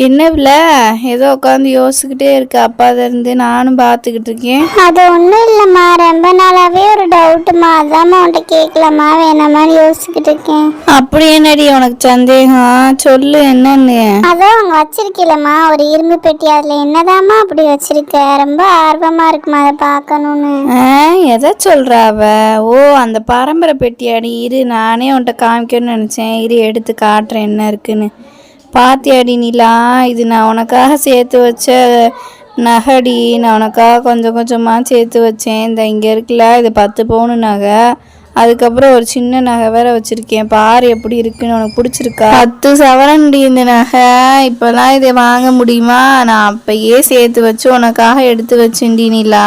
என்ன பிள்ளை ஏதோ உட்காந்து யோசிச்சுக்கிட்டே இருக்கு? அப்பாத இருந்து நானும் பார்த்துக்கிட்டு இருக்கேன். அது ஒன்றும் இல்லைம்மா, ரொம்ப நாளாவே ஒரு டவுட்டுமா, அதாம்மா உன்கிட்ட கேட்கலாமா வேணாமான்னு யோசிச்சுக்கிட்டு இருக்கேன். அப்படி என்னடி உனக்கு சந்தேகம்? சொல்லு என்னன்னு. அதான் அவங்க வச்சிருக்கலம்மா ஒரு இரும்பு பெட்டி, அதுல என்னதாம்மா அப்படி வச்சிருக்க? ரொம்ப ஆர்வமா இருக்குமா அதை பார்க்கணும்னு. எதை சொல்றா அவ? ஓ, அந்த பரம்பரை பெட்டியாடி. இரு, நானே உன்கிட்ட காமிக்கணும்னு நினச்சேன். இரு, எடுத்து காட்டுறேன் என்ன இருக்குன்னு. பாத்தியாடி நிலா, இது நான் உனக்காக சேர்த்து வச்ச நகடி. நான் உனக்காக கொஞ்சம் கொஞ்சமாக சேர்த்து வச்சேன். இந்த இங்கே இருக்குல்ல, இது 10 பவுனு நகை. அதுக்கப்புறம் ஒரு சின்ன நகை வேற வச்சுருக்கேன். பாரு எப்படி இருக்குன்னு, உனக்கு பிடிச்சிருக்கா? 10 சவரன்டி இந்த நகை. இப்போலாம் இதை வாங்க முடியுமா? நான் அப்பயே சேர்த்து வச்சு உனக்காக எடுத்து வச்சேன்டி நிலா.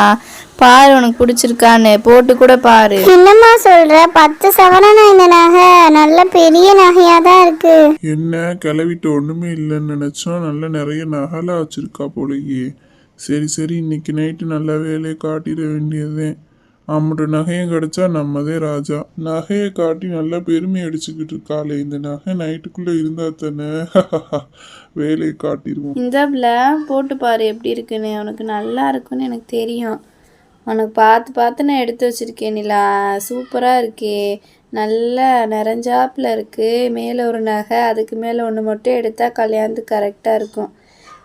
பாரு உனக்கு பிடிச்சிருக்கான்னு, போட்டு கூட பாரு. என்னம்மா சொல்ற? 10 சவரனா இந்த நகை? நல்ல பெரிய நகையா தான் இருக்கு. என்ன கிளவிட்டு ஒண்ணுமே இல்லைன்னு நினைச்சோம், நல்ல நிறைய நகைலாம் வச்சிருக்கா போலயே. சரி சரி, இன்னைக்கு நைட்டு நல்ல வேலையை காட்டிட வேண்டியதே. அம்மட்டு நகையும் கிடைச்சா நம்மதே ராஜா. நகையை காட்டி நல்லா பெருமை அடிச்சுக்கிட்டு இருக்காளே, இந்த நகை நைட்டுக்குள்ள இருந்தா தானே வேலையை காட்டிடுவோம். இந்த போட்டு பாரு எப்படி இருக்குன்னு. உனக்கு நல்லா இருக்குன்னு எனக்கு தெரியும். உனக்கு பார்த்து நான் எடுத்து வச்சுருக்கேன் நிலா. சூப்பராக இருக்கே, நல்லா நிறைஞ்சாப்பில் இருக்குது. மேலே ஒரு நகை, அதுக்கு மேலே ஒன்று மட்டும் எடுத்தால் கல்யாணத்துக்கு கரெக்டாக இருக்கும்.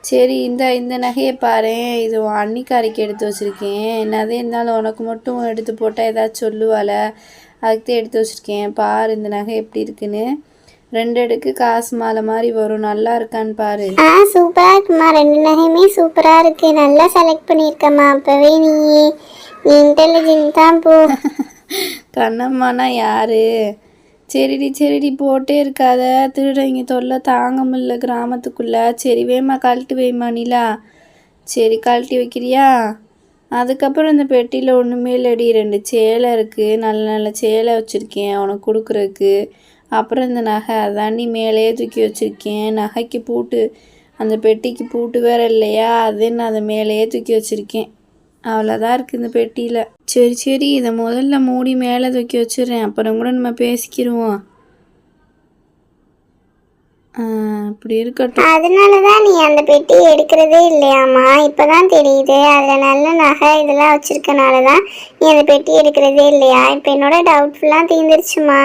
சரி, இந்த நகையை பாரு. இது அன்னிக்காரிக்கு எடுத்து வச்சுருக்கேன். என்னதே இருந்தாலும் உனக்கு மட்டும் எடுத்து போட்டால் ஏதாச்சும் சொல்லுவாள், அதுக்கு தான் எடுத்து வச்சுருக்கேன். பாரு இந்த நகை எப்படி இருக்குன்னு. 2 அடுக்கு காசு மாலை மாதிரி வரும். நல்லா இருக்கான்னு பாரு. சூப்பரா இருக்குமா, 2 நகையுமே சூப்பரா இருக்கு. நல்லா செலக்ட் பண்ணிருக்கமா. அப்பவே நீ இன்டெலிஜென்ட் தான் போ. கண்ணம்மானா யாரு? சரிடி போட்டே இருக்காத. திருடங்க தொல்லை தாங்க முடியல கிராமத்துக்குள்ளே. சரி வேமா கழட்டி வைமா நிலா. சரி கழட்டி வைக்கிறியா? அதுக்கப்புறம் இந்த பெட்டியில் ஒன்றுமே இல்லடி. 2 சேலை இருக்குது. நல்ல நல்ல சேலை வச்சுருக்கேன் உனக்கு கொடுக்குறதுக்கு. அப்புறம் இந்த நகை அதாண்டி மேலேயே தூக்கி வச்சுருக்கேன். நகைக்கு பூட்டு, அந்த பெட்டிக்கு பூட்டு வேறு இல்லையா, அது நான் அதை மேலேயே தூக்கி வச்சுருக்கேன். அவ்வளோதான் இருக்குது இந்த பெட்டியில். சரி இதை முதல்ல மூடி மேலே தூக்கி வச்சிடுறேன். அப்புறம் கூட நம்ம பேசிக்கிடுவோம். அப்படி இருக்கட்டும். அதனாலதான் நீ அந்த பெட்டியை எடுக்கிறதே இல்லையாம்மா? இப்பதான் தெரியுது. அதுல நல்ல நகை இதெல்லாம் வச்சிருக்கனாலதான் நீ அந்த பெட்டி எடுக்கிறதே இல்லையா? இப்ப என்னோட டவுட் ஃபுல்லா தீர்ந்துருச்சுமா.